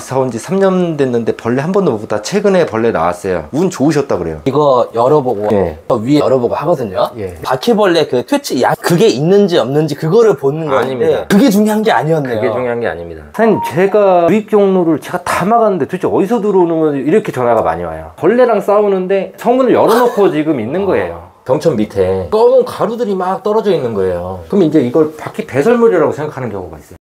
사온 지 3년 됐는데 벌레 한 번도 못 보다 최근에 벌레 나왔어요. 운 좋으셨다 그래요. 이거 열어보고 예. 위에 열어보고 하거든요. 예. 바퀴벌레 그 퇴치 약 그게 있는지 없는지 그거를 보는 건데 아닙니다. 그게 중요한 게 아니었네요. 그게 중요한 게 아닙니다. 사장님, 제가 유입 경로를 제가 다 막았는데 도대체 어디서 들어오는 건지 이렇게 전화가 많이 와요. 벌레랑 싸우는데 창문을 열어놓고 지금 있는 거예요. 경천 밑에 검은 가루들이 막 떨어져 있는 거예요. 그럼 이제 이걸 바퀴 배설물이라고 생각하는 경우가 있어요.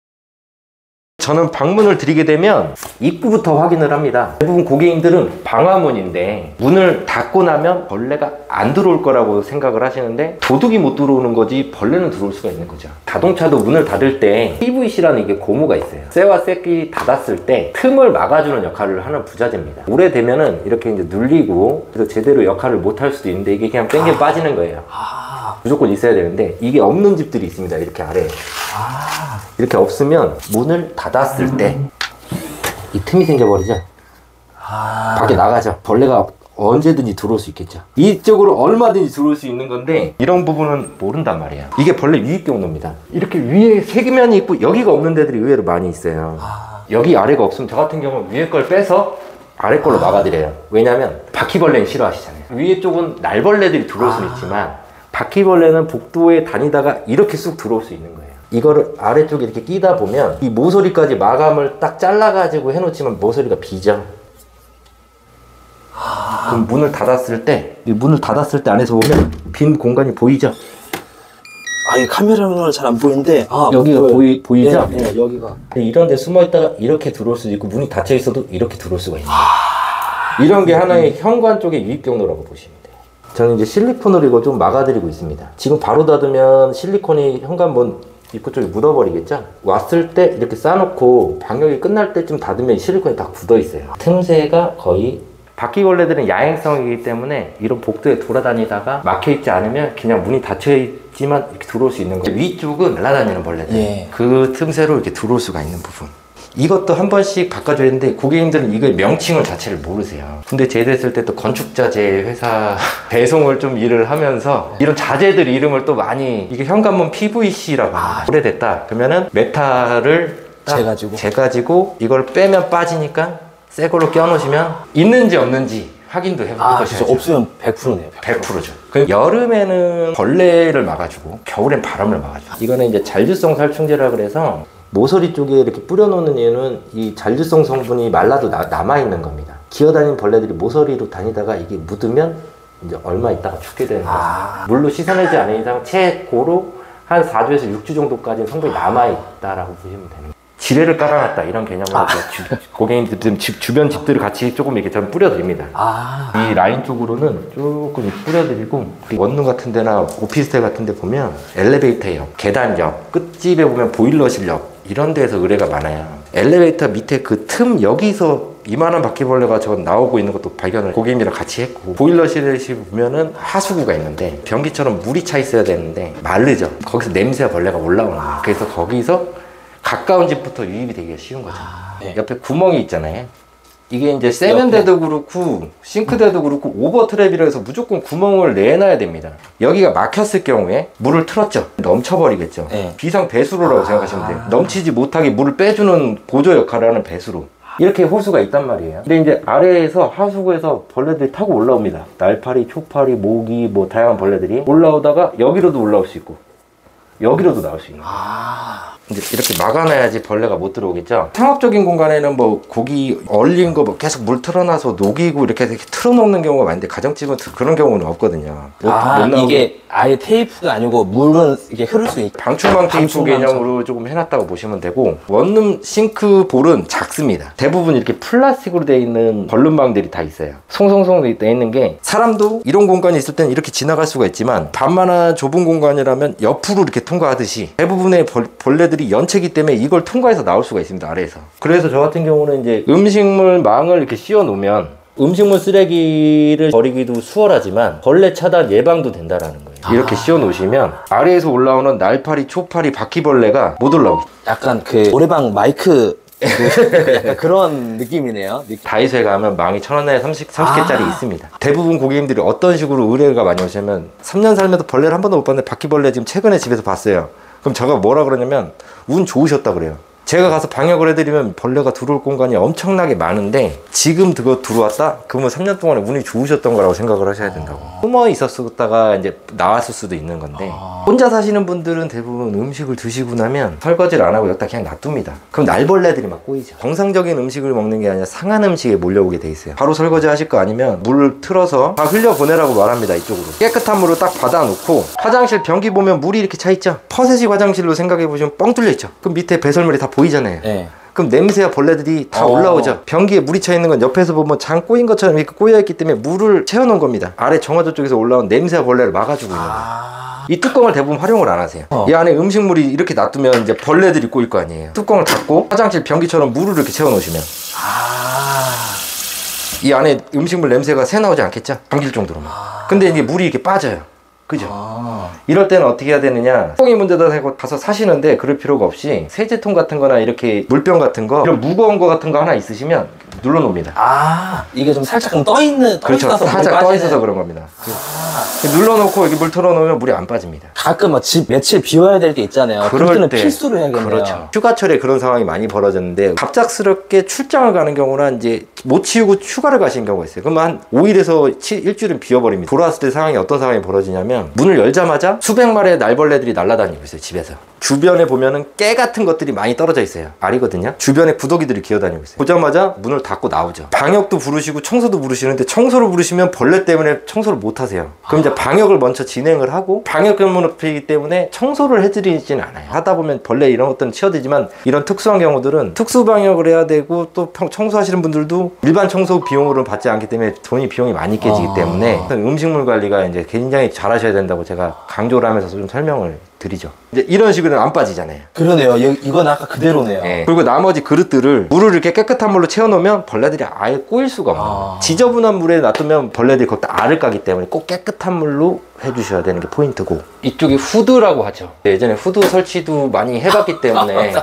저는 방문을 드리게 되면 입구부터 확인을 합니다. 대부분 고객님들은 방화문인데 문을 닫고 나면 벌레가 안 들어올 거라고 생각을 하시는데 도둑이 못 들어오는 거지 벌레는 들어올 수가 있는 거죠. 자동차도 문을 닫을 때 PVC라는 이게 고무가 있어요. 쇠와 쇠끼 닫았을 때 틈을 막아주는 역할을 하는 부자재입니다. 오래되면은 이렇게 이제 눌리고 그래서 제대로 역할을 못 할 수도 있는데 이게 그냥 뺑겨 빠지는 거예요. 무조건 있어야 되는데 이게 없는 집들이 있습니다. 이렇게 아래에. 이렇게 없으면 문을 닫았을 때 이 틈이 생겨버리죠. 밖에 나가죠. 벌레가 언제든지 들어올 수 있겠죠. 이쪽으로 얼마든지 들어올 수 있는 건데 이런 부분은 모른단 말이에요. 이게 벌레 유입 경로입니다. 이렇게 위에 세면이 있고 여기가 없는 데들이 의외로 많이 있어요. 여기 아래가 없으면 저 같은 경우는 위에 걸 빼서 아래 걸로 막아드려요. 왜냐면 바퀴벌레는 싫어하시잖아요. 위에 쪽은 날벌레들이 들어올 수는 있지만 바퀴벌레는 복도에 다니다가 이렇게 쑥 들어올 수 있는 거예요. 이거를 아래쪽에 이렇게 끼다 보면 이 모서리까지 마감을 딱 잘라가지고 해놓지만 모서리가 비죠. 그럼 문을 닫았을 때, 이 문을 닫았을 때 안에서 보면 빈 공간이 보이죠? 이 카메라는 잘 안 보이는데 여기가 보이죠? 네, 여기가 이런 데 숨어 있다가 이렇게 들어올 수도 있고 문이 닫혀 있어도 이렇게 들어올 수가 있는 거예요. 이런 게 하나의 현관 쪽의 유입 경로라고 보시면 돼요. 저는 이제 실리콘으로 이거 좀 막아드리고 있습니다. 지금 바로 닫으면 실리콘이 현관문 입구 쪽에 묻어버리겠죠? 왔을 때 이렇게 싸놓고 방역이 끝날 때쯤 닫으면 실리콘이 다 굳어 있어요. 틈새가 거의 바퀴벌레들은 야행성이기 때문에 이런 복도에 돌아다니다가 막혀있지 않으면 그냥 문이 닫혀있지만 이렇게 들어올 수 있는 거예요. 위쪽은 날아다니는 벌레들. 예. 그 틈새로 이렇게 들어올 수가 있는 부분. 이것도 한 번씩 바꿔줘야 되는데 고객님들은 이거 명칭을 자체를 모르세요. 근데 제대했을 때 또 건축자재 회사 배송을 좀 일을 하면서 이런 자재들 이름을 또 많이 이게 현관문 PVC라고 합니다. 오래됐다 그러면은 메탈을 재가지고 이걸 빼면 빠지니까 새 걸로 껴놓으시면 있는지 없는지 확인도 해볼 것이죠. 없으면 100%네요. 100%죠. 그럼 여름에는 벌레를 막아주고 겨울엔 바람을 막아주고 이거는 이제 잔류성 살충제라 그래서 모서리 쪽에 이렇게 뿌려놓는 이유는 이 잔류성 성분이 말라도 남아있는 겁니다. 기어다니는 벌레들이 모서리로 다니다가 이게 묻으면 이제 얼마 있다가 죽게 되는 거예요. 물로 씻어내지 않은 이상 최고로 한 4주에서 6주 정도까지는 성분이 남아있다라고 보시면 되는 거예요. 지뢰를 깔아놨다 이런 개념으로 고객님들 주변 집들을 같이 조금 이렇게 저는 뿌려드립니다. 이 라인 쪽으로는 조금 뿌려드리고 원룸 같은 데나 오피스텔 같은 데 보면 엘리베이터 옆, 계단 옆, 끝집에 보면 보일러실 옆 이런 데에서 의뢰가 많아요. 엘리베이터 밑에 그 틈 여기서 이만한 바퀴벌레가 저 나오고 있는 것도 발견을 고객님이랑 같이 했고 보일러실에 보면은 하수구가 있는데 변기처럼 물이 차 있어야 되는데 마르죠. 거기서 냄새와 벌레가 올라오는 거예요. 그래서 거기서 가까운 집부터 유입이 되기가 쉬운 거죠. 옆에 구멍이 있잖아요. 이게 이제 세면대도 그렇고 싱크대도 그렇고 오버트랩이라 해서 무조건 구멍을 내놔야 됩니다. 여기가 막혔을 경우에 물을 틀었죠. 넘쳐버리겠죠. 비상 배수로라고 생각하시면 돼요. 넘치지 못하게 물을 빼주는 보조 역할을 하는 배수로. 이렇게 호수가 있단 말이에요. 근데 이제 아래에서 하수구에서 벌레들이 타고 올라옵니다. 날파리, 초파리, 모기 뭐 다양한 벌레들이 올라오다가 여기로도 올라올 수 있고 여기로도 나올 수 있는 거예요. 이제 이렇게 막아놔야지 벌레가 못 들어오겠죠. 상업적인 공간에는 뭐 고기 얼린 거 뭐 계속 물 틀어놔서 녹이고 이렇게 틀어놓는 경우가 많은데 가정집은 그런 경우는 없거든요. 이게 아예 테이프가 아니고 물은 이게 흐를 수 있게 방충망 테이프 개념으로 조금 해놨다고 보시면 되고 원룸 싱크볼은 작습니다. 대부분 이렇게 플라스틱으로 되어 있는 벌룬방들이 다 있어요. 송송송 되어 있는 게 사람도 이런 공간이 있을 땐 이렇게 지나갈 수가 있지만 반만한 좁은 공간이라면 옆으로 이렇게 통과하듯이 대부분의 벌레들이 연체기 때문에 이걸 통과해서 나올 수가 있습니다. 아래에서. 그래서 저 같은 경우는 이제 음식물 망을 이렇게 씌워 놓으면 음식물 쓰레기를 버리기도 수월하지만 벌레 차단 예방도 된다라는 거예요. 이렇게 씌워 놓으시면 아래에서 올라오는 날파리, 초파리, 바퀴벌레가 못 올라오게. 약간 그 노래방 마이크 약간 그런 느낌이네요. 다이소에 가면 망이 1,000원에 30개짜리 있습니다. 대부분 고객님들이 어떤 식으로 의뢰가 많이 오시면 3년 살면서 벌레를 한 번도 못 봤는데 바퀴벌레 지금 최근에 집에서 봤어요. 그럼 제가 뭐라 그러냐면 운 좋으셨다 그래요. 제가 가서 방역을 해드리면 벌레가 들어올 공간이 엄청나게 많은데 지금 그거 들어왔다? 그러면 3년 동안에 운이 좋으셨던 거라고 생각을 하셔야 된다고. 숨어 있었다가 이제 나왔을 수도 있는 건데 혼자 사시는 분들은 대부분 음식을 드시고 나면 설거지를 안 하고 여기다 그냥 놔둡니다. 그럼 날벌레들이 막 꼬이죠. 정상적인 음식을 먹는 게 아니라 상한 음식에 몰려오게 돼 있어요. 바로 설거지 하실 거 아니면 물 틀어서 다 흘려보내라고 말합니다. 이쪽으로 깨끗한 물을 딱 받아놓고 화장실 변기 보면 물이 이렇게 차 있죠. 퍼세식 화장실로 생각해 보시면 뻥 뚫려 있죠. 그럼 밑에 배설물이 다 보이잖아요. 네. 그럼 냄새와 벌레들이 다 올라오죠. 변기에 물이 차 있는 건 옆에서 보면 장 꼬인 것처럼 이렇게 꼬여 있기 때문에 물을 채워놓은 겁니다. 아래 정화조 쪽에서 올라온 냄새와 벌레를 막아주고 있는 거예요. 이 뚜껑을 대부분 활용을 안 하세요. 이 안에 음식물이 이렇게 놔두면 이제 벌레들이 꼬일 거 아니에요. 뚜껑을 닫고 화장실 변기처럼 물을 이렇게 채워 놓으시면 이 안에 음식물 냄새가 새 나오지 않겠죠? 감길 정도로만. 근데 이게 물이 이렇게 빠져요. 그죠? 이럴 때는 어떻게 해야 되느냐, 뚜껑이 문제다 하고 가서 사시는데 그럴 필요가 없이 세제통 같은 거나 이렇게 물병 같은 거, 이런 무거운 거 같은 거 하나 있으시면 눌러 놓습니다. 이게 좀 살짝 떠 있는, 그렇죠. 살짝 떠 있어서 그런 겁니다. 눌러 놓고 여기 물 틀어 놓으면 물이 안 빠집니다. 가끔 막 집 며칠 비워야 될 때 있잖아요. 그럴 때는 필수로 해야겠네요. 그렇죠. 휴가철에 그런 상황이 많이 벌어졌는데 갑작스럽게 출장을 가는 경우나 이제 못 치우고 휴가를 가신 경우가 있어요. 그러면 한 5일에서 일주일은 비워버립니다. 돌아왔을 때 상황이 어떤 상황이 벌어지냐면 문을 열자마자 수백 마리의 날벌레들이 날아다니고 있어요. 집에서. 주변에 보면은 깨 같은 것들이 많이 떨어져 있어요. 알이거든요. 주변에 구더기들이 기어다니고 있어요. 보자마자 문을 닫고 나오죠. 방역도 부르시고 청소도 부르시는데 청소를 부르시면 벌레 때문에 청소를 못 하세요. 그럼 이제 방역을 먼저 진행을 하고 방역 근무이기 때문에 청소를 해드리지는 않아요. 하다 보면 벌레 이런 것들은 치워지지만 이런 특수한 경우들은 특수 방역을 해야 되고 또 청소하시는 분들도 일반 청소 비용으로는 받지 않기 때문에 비용이 많이 깨지기 때문에 음식물 관리가 이제 굉장히 잘 하셔야 된다고 제가 강조를 하면서 좀 설명을 드리죠. 이제 이런 식으로는 안 빠지잖아요. 그러네요. 이건 아까 그대로네요. 네. 그리고 나머지 그릇들을 물을 이렇게 깨끗한 물로 채워놓으면 벌레들이 아예 꼬일 수가 없는 거예요. 지저분한 물에 놔두면 벌레들이 거기다 알을 까기 때문에 꼭 깨끗한 물로 해주셔야 되는 게 포인트고, 이쪽이 후드라고 하죠. 예전에 후드 설치도 많이 해봤기 때문에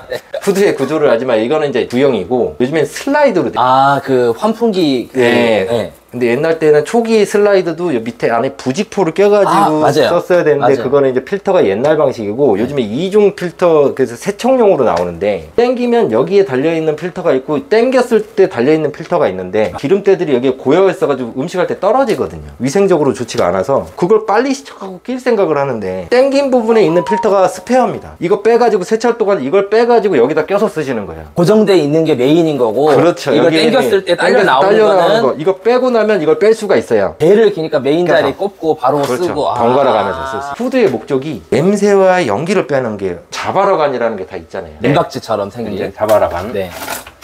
후드의 구조를 알지만 이거는 이제 구형이고 요즘엔 슬라이드로 돼. 그 환풍기. 네. 근데 옛날 때는 초기 슬라이드도 밑에 안에 부직포를 껴가지고 썼어야 되는데 그거는 이제 필터가 옛날 방식이고 요즘에 2종 필터, 그래서 세척용으로 나오는데 땡기면 여기에 달려있는 필터가 있고 땡겼을 때 달려있는 필터가 있는데 기름때들이 여기에 고여 있어가지고 음식할 때 떨어지거든요. 위생적으로 좋지가 않아서 그걸 빨리 시척하고 낄 생각을 하는데 땡긴 부분에 있는 필터가 스페어입니다. 이거 빼가지고 세차 동안 이걸 빼가지고 여기다 껴서 쓰시는 거예요. 고정돼 있는 게 메인인 거고, 그렇죠. 이거 땡겼을 때 딸려 나오는 거, 이거 빼고 나면 이걸 뺄 수가 있어요. 배를 기니까 메인 자리에 꼽고 바로 그렇죠. 쓰고. 번갈아 가면서 쓸 수 있어요. 후드의 목적이 냄새와 연기를 빼는 게 자바라관이라는 게 다 있잖아요. 민박지처럼 생긴 자바라관. 네.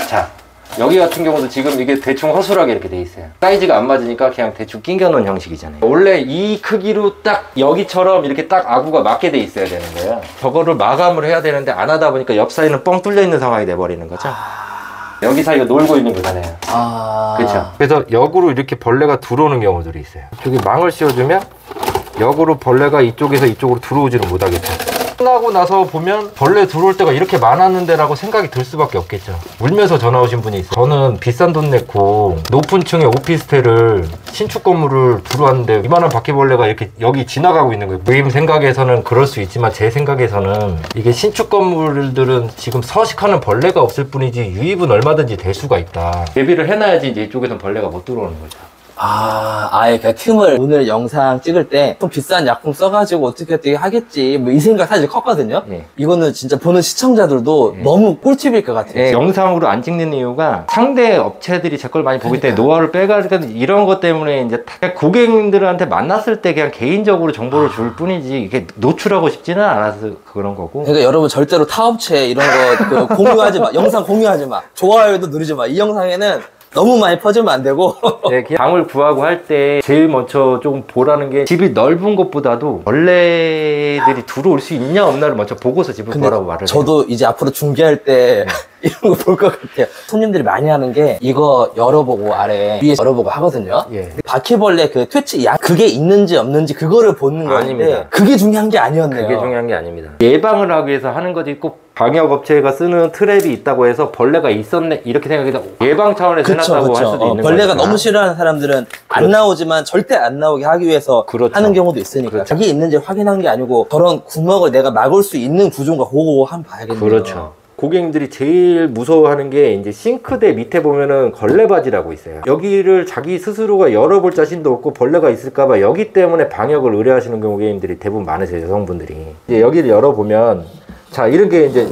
자, 여기 같은 경우도 지금 이게 대충 허술하게 이렇게 돼 있어요. 사이즈가 안 맞으니까 그냥 대충 끼겨 놓은 형식이잖아요. 원래 이 크기로 딱 여기처럼 이렇게 딱 아구가 맞게 돼 있어야 되는 거예요. 저거를 마감을 해야 되는데 안 하다 보니까 옆 사이는 뻥 뚫려 있는 상황이 돼 버리는 거죠. 여기 사이가 놀고 있는 거잖아요. 그렇죠. 그래서 역으로 이렇게 벌레가 들어오는 경우들이 있어요. 저기 망을 씌워주면 역으로 벌레가 이쪽에서 이쪽으로 들어오지는 못하겠죠. 끝나고 나서 보면 벌레 들어올 때가 이렇게 많았는데 라고 생각이 들 수밖에 없겠죠. 울면서 전화 오신 분이 있어요. 저는 비싼 돈 냈고 높은 층의 오피스텔을 신축 건물을 들어왔는데 이만한 바퀴벌레가 이렇게 여기 지나가고 있는 거예요. 부임 생각에서는 그럴 수 있지만 제 생각에서는 이게 신축 건물들은 지금 서식하는 벌레가 없을 뿐이지 유입은 얼마든지 될 수가 있다. 대비를 해놔야지 이제 이쪽에선 벌레가 못 들어오는 거죠. 아예 그 틈을 오늘 영상 찍을 때 좀 비싼 약품 써가지고 어떻게 하겠지 뭐 이 생각 사실 컸거든요. 이거는 진짜 보는 시청자들도 너무 꿀팁일 것 같아요. 영상으로 안 찍는 이유가 상대 업체들이 제 걸 많이 보기 때문에 노하우를 빼가지고 이런 것 때문에 이제 고객님들한테 만났을 때 그냥 개인적으로 정보를 줄 뿐이지 이게 노출하고 싶지는 않아서 그런 거고. 그러니까 여러분 절대로 타업체 이런 거 공유하지 마. 영상 공유하지 마. 좋아요도 누르지 마. 이 영상에는 너무 많이 퍼지면 안 되고. 네, 방을 구하고 할 때 제일 먼저 조금 보라는 게 집이 넓은 것보다도 벌레들이 들어올 수 있냐 없나를 먼저 보고서 집을 구하라고 말을 해요. 저도 이제 앞으로 중개할 때 이런 거 볼 것 같아요. 손님들이 많이 하는 게 이거 열어보고 아래 위에 열어보고 하거든요. 바퀴벌레 그 퇴치 약 그게 있는지 없는지 그거를 보는 건데 아닙니다. 그게 중요한 게 아니었네요. 그게 중요한 게 아닙니다. 예방을 하기 위해서 하는 거지 꼭 방역업체가 쓰는 트랩이 있다고 해서 벌레가 있었네 이렇게 생각해서 예방 차원에서 해놨다고 할 수도 있는 거죠. 벌레가 너무 싫어하는 사람들은 안 나오지만 절대 안 나오게 하기 위해서 하는 경우도 있으니까 자기 있는지 확인한 게 아니고 저런 구멍을 내가 막을 수 있는 구조인가 그거 한번 봐야겠네요. 그렇죠. 고객님들이 제일 무서워하는 게 이제 싱크대 밑에 보면은 걸레바지라고 있어요. 여기를 자기 스스로가 열어볼 자신도 없고 벌레가 있을까봐 여기 때문에 방역을 의뢰하시는 고객님들이 대부분 많으세요, 여성분들이. 이제 여기를 열어보면 자, 이런 게 이제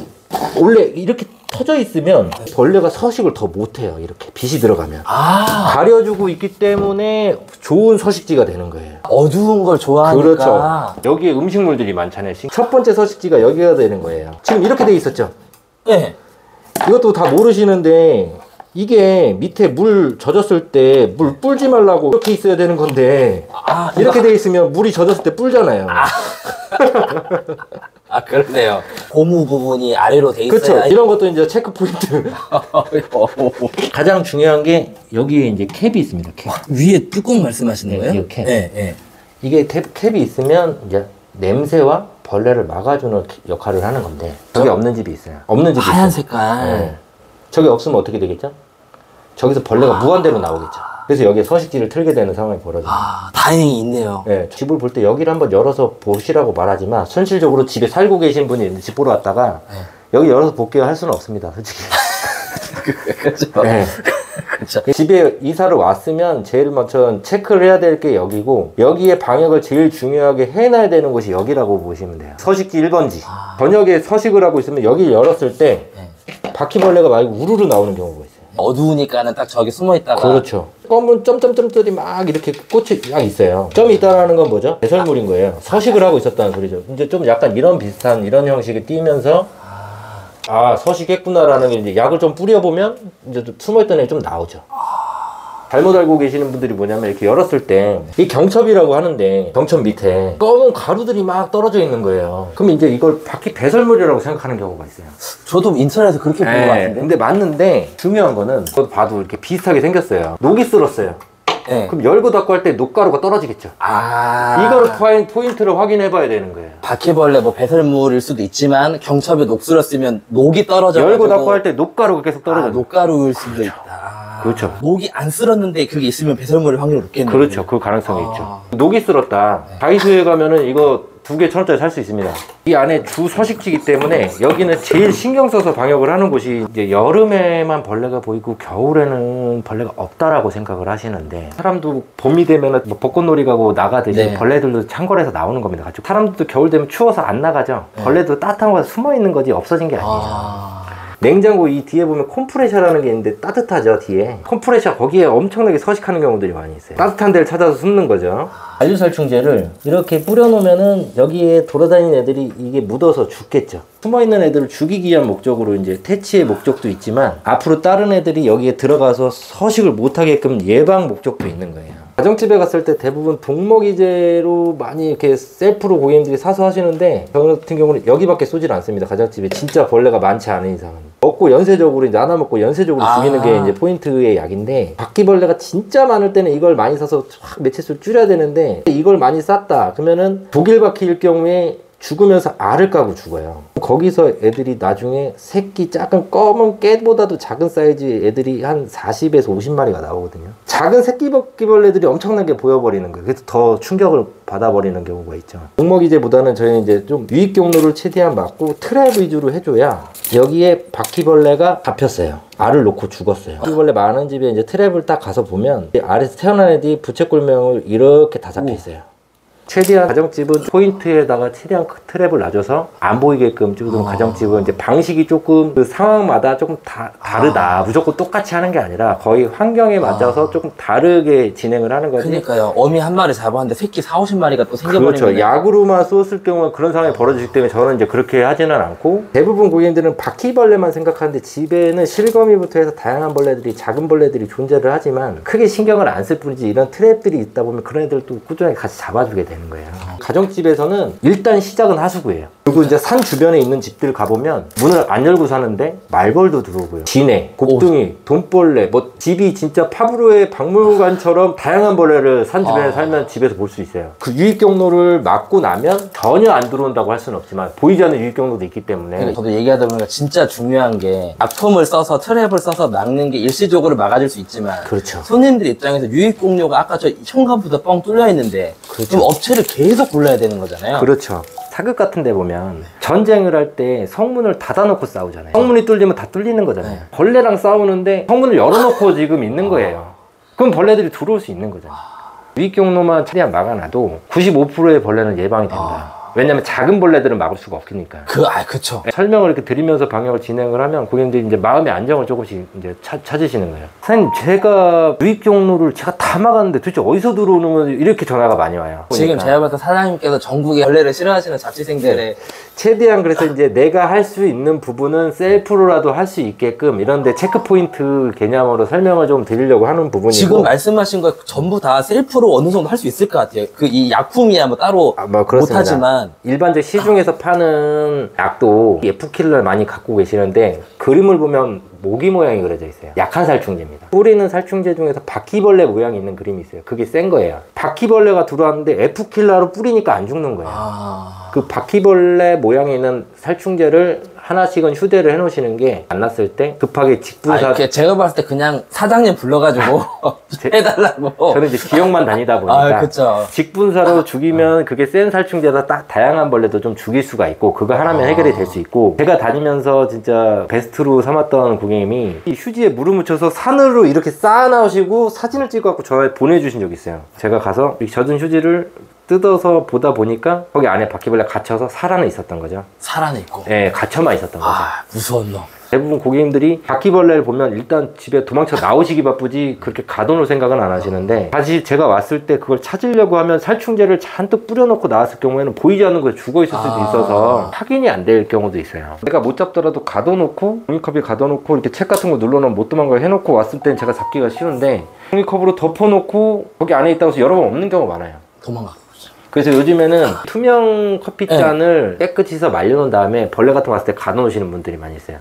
원래 이렇게 터져 있으면 벌레가 서식을 더 못해요. 이렇게 빛이 들어가면 가려주고 있기 때문에 좋은 서식지가 되는 거예요. 어두운 걸 좋아하니까. 그렇죠. 여기에 음식물들이 많잖아요. 첫 번째 서식지가 여기가 되는 거예요. 지금 이렇게 돼 있었죠. 네. 이것도 다 모르시는데 이게 밑에 물 젖었을 때 물 뿔지 말라고 이렇게 있어야 되는 건데 이렇게 돼 있으면 물이 젖었을 때 뿔잖아요. 그렇네요. 고무 부분이 아래로 돼 있어야. 그렇죠. 이런 것도 이제 체크 포인트. 가장 중요한 게 여기에 이제 캡이 있습니다. 캡. 위에 뚜껑 말씀하시는 거예요? 이 캡. 네, 네. 이게 캡이 있으면 이제 냄새와 벌레를 막아주는 역할을 하는 건데 저게 없는 집이 있어요. 없는 집이 하얀 있어요. 색깔. 네. 저게 없으면 어떻게 되겠죠? 저기서 벌레가 무한대로 나오겠죠. 그래서 여기에 서식지를 틀게 되는 상황이 벌어져요. 다행히 있네요. 네, 집을 볼 때 여기를 한번 열어서 보시라고 말하지만 현실적으로 집에 살고 계신 분이 집 보러 왔다가 여기 열어서 볼게요 할 수는 없습니다, 솔직히. 그렇죠. 네. 그렇죠. 집에 이사를 왔으면 제일 먼저 체크를 해야 될 게 여기고 여기에 방역을 제일 중요하게 해놔야 되는 곳이 여기라고 보시면 돼요. 서식지 1번지. 저녁에 서식을 하고 있으면 여기를 열었을 때 바퀴벌레가 말고 우르르 나오는 경우가 있어요. 어두우니까는 딱 저기 숨어 있다가. 그렇죠. 검은 점점점들이 막 이렇게 꽃이 막 있어요. 점이 있다는 건 뭐죠? 배설물인 거예요. 서식을 하고 있었다는 소리죠. 이제 좀 약간 이런 비슷한 이런 형식이 띄면서 서식했구나라는 게 이제 약을 좀 뿌려보면 이제 좀 숨어있던 애 좀 나오죠. 잘못 알고 계시는 분들이 뭐냐면 이렇게 열었을 때 이 경첩이라고 하는데 경첩 밑에 검은 가루들이 막 떨어져 있는 거예요. 그럼 이제 이걸 바퀴 배설물이라고 생각하는 경우가 있어요. 저도 인터넷에서 그렇게 본 것 같은데. 근데 맞는데 중요한 거는 저도 봐도 이렇게 비슷하게 생겼어요. 녹이 쓸었어요. 네. 그럼 열고 닫고 할 때 녹가루가 떨어지겠죠. 이거를 포인트를 확인해 봐야 되는 거예요. 바퀴벌레 뭐 배설물일 수도 있지만 경첩에 녹슬었으면 녹이 떨어져. 열고 닫고 할 때 녹가루가 계속 떨어져요. 녹가루일 수도 있다. 그렇죠. 녹이 안 쓸었는데 그게 있으면 배설물일 확률이 높겠네요. 그렇죠. 그 가능성이 있죠. 녹이 쓸었다. 다이소에 가면은 이거 2개 1,000원짜리 살 수 있습니다. 이 안에 주 서식지이기 때문에 여기는 제일 신경 써서 방역을 하는 곳이 이제 여름에만 벌레가 보이고 겨울에는 벌레가 없다라고 생각을 하시는데 사람도 봄이 되면은 뭐 벚꽃놀이 가고 나가듯이 벌레들도 창궐에서 나오는 겁니다. 사람들도 겨울 되면 추워서 안 나가죠. 벌레도 따뜻한 곳에 숨어 있는 거지 없어진 게 아니에요. 냉장고 이 뒤에 보면 콤프레셔라는 게 있는데 따뜻하죠. 뒤에 콤프레셔 거기에 엄청나게 서식하는 경우들이 많이 있어요. 따뜻한 데를 찾아서 숨는 거죠. 잔류살충제를 이렇게 뿌려놓으면은 여기에 돌아다니는 애들이 이게 묻어서 죽겠죠. 숨어있는 애들을 죽이기 위한 목적으로 이제 퇴치의 목적도 있지만 앞으로 다른 애들이 여기에 들어가서 서식을 못하게끔 예방 목적도 있는 거예요. 가정집에 갔을 때 대부분 독먹이제로 많이 이렇게 셀프로 고객님들이 사서 하시는데 저 같은 경우는 여기밖에 쏘질 않습니다. 가정집에 진짜 벌레가 많지 않은 이상은. 먹고 연쇄적으로 이제 나눠 먹고 연쇄적으로 죽이는 게 이제 포인트의 약인데 바퀴벌레가 진짜 많을 때는 이걸 많이 사서 확 매체수 줄여야 되는데 이걸 많이 쌌다 그러면은 독일바퀴일 경우에 죽으면서 알을 까고 죽어요. 거기서 애들이 나중에 새끼 작은 검은 깨보다도 작은 사이즈 애들이 한 40에서 50마리가 나오거든요. 작은 새끼 바퀴벌레들이 엄청나게 보여버리는 거예요. 그래서 더 충격을 받아버리는 경우가 있죠. 독먹이제보다는 저희는 이제 좀 유익 경로를 최대한 막고 트랩 위주로 해줘야 여기에 바퀴벌레가 잡혔어요. 알을 놓고 죽었어요. 바퀴벌레 많은 집에 이제 트랩을 딱 가서 보면 알에서 태어난 애들이 부채꼴명을 이렇게 다 잡혀 있어요. 최대한 가정집은 포인트에다가 최대한 트랩을 놔줘서 안 보이게끔 찍어둔 가정집은 이제 방식이 조금 그 상황마다 조금 다르다. 무조건 똑같이 하는 게 아니라 거의 환경에 맞춰서 조금 다르게 진행을 하는 거지. 그러니까요. 어미 한 마리 잡았는데 새끼 40~50마리가 또 생겨버리는 그렇죠. 거네. 약으로만 쏘았을 경우는 그런 상황이 벌어지기 때문에 저는 이제 그렇게 하지는 않고 대부분 고객님들은 바퀴벌레만 생각하는데 집에는 실거미부터 해서 다양한 벌레들이 작은 벌레들이 존재를 하지만 크게 신경을 안 쓸 뿐이지 이런 트랩들이 있다 보면 그런 애들도 꾸준하게 같이 잡아주게 돼요. 거예요. 가정집에서는 일단 시작은 하수구예요. 그리고 이제 산 주변에 있는 집들 가보면 문을 안 열고 사는데 말벌도 들어오고요. 지네, 곱둥이, 돈벌레, 뭐 집이 진짜 파브로의 박물관처럼 다양한 벌레를 산 주변에 살면 집에서 볼 수 있어요. 그 유입 경로를 막고 나면 전혀 안 들어온다고 할 수는 없지만 보이지 않는 유입 경로도 있기 때문에 저도 얘기하다 보니까 진짜 중요한 게 악품을 써서 트랩을 써서 막는 게 일시적으로 막아줄 수 있지만 그렇죠. 손님들 입장에서 유입 공료가 아까 저 현관부터 뻥 뚫려 있는데 그렇죠. 그럼 업체를 계속 골라야 되는 거잖아요. 그렇죠. 사극 같은 데 보면 전쟁을 할 때 성문을 닫아놓고 싸우잖아요. 성문이 뚫리면 다 뚫리는 거잖아요. 벌레랑 싸우는데 성문을 열어놓고 지금 있는 거예요. 그럼 벌레들이 들어올 수 있는 거잖아요. 유입 경로만 최대한 막아놔도 95%의 벌레는 예방이 된다. 왜냐면 작은 벌레들은 막을 수가 없으니까. 그쵸. 설명을 이렇게 드리면서 방역을 진행을 하면 고객님들이 이제 마음의 안정을 조금씩 이제 찾으시는 거예요. 사장님, 제가 유입 경로를 제가 다 막았는데 도대체 어디서 들어오는 건지 이렇게 전화가 많이 와요. 지금 제가 봤을 때 사장님께서 전국에 벌레를 싫어하시는 자취생들의 최대한 그래서 이제 내가 할 수 있는 부분은 셀프로라도 할 수 있게끔 이런데 체크포인트 개념으로 설명을 좀 드리려고 하는 부분이고 지금 말씀하신 거 전부 다 셀프로 어느 정도 할 수 있을 것 같아요. 이 약품이야 뭐 따로 못하지만 일반적 시중에서 파는 약도 F킬러를 많이 갖고 계시는데 그림을 보면 모기 모양이 그려져 있어요. 약한 살충제입니다. 뿌리는 살충제 중에서 바퀴벌레 모양이 있는 그림이 있어요. 그게 센 거예요. 바퀴벌레가 들어왔는데 F킬러로 뿌리니까 안 죽는 거예요. 그 바퀴벌레 모양이 있는 살충제를 하나씩은 휴대를 해 놓으시는 게 안 났을 때 급하게 직분사 제가 봤을 때 그냥 사장님 불러가지고 해달라고 저는 이제 지역만 다니다 보니까 그쵸. 직분사로 죽이면 그게 센 살충제다 딱 다양한 벌레도 좀 죽일 수가 있고 그거 하나면 해결이 될 수 있고 제가 다니면서 진짜 베스트로 삼았던 고객님이 이 휴지에 물을 묻혀서 산으로 이렇게 쌓아 나오시고 사진을 찍어갖고 저에 보내주신 적이 있어요. 제가 가서 이 젖은 휴지를 뜯어서 보다 보니까 거기 안에 바퀴벌레 갇혀서 살아는 있었던 거죠. 살아는 있고. 네, 갇혀만 있었던 거죠. 무서운 놈. 대부분 고객님들이 바퀴벌레를 보면 일단 집에 도망쳐 나오시기 바쁘지 그렇게 가둬놓을 생각은 안 하시는데 다시 제가 왔을 때 그걸 찾으려고 하면 살충제를 잔뜩 뿌려놓고 나왔을 경우에는 보이지 않는 거에 죽어 있을 수도 있어서 확인이 안 될 경우도 있어요. 내가 못 잡더라도 가둬놓고 종이컵에 가둬놓고 이렇게 책 같은 거 눌러놓으면 못 도망가게 해놓고 왔을 땐 제가 잡기가 쉬운데 종이컵으로 덮어놓고 거기 안에 있다고 해서 여러 번 없는 경우가 많아요. 도망가고. 그래서 요즘에는 투명 커피잔을 깨끗이 해서 말려놓은 다음에 벌레 같은 거 왔을 때 가둬놓으시는 분들이 많이 있어요.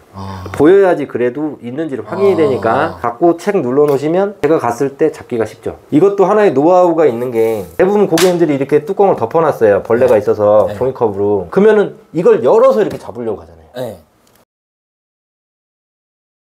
보여야지 그래도 있는지를 확인이 되니까 갖고 책 눌러놓으시면 제가 갔을 때 잡기가 쉽죠. 이것도 하나의 노하우가 있는 게 대부분 고객님들이 이렇게 뚜껑을 덮어놨어요. 벌레가 있어서 종이컵으로. 그러면은 이걸 열어서 이렇게 잡으려고 하잖아요.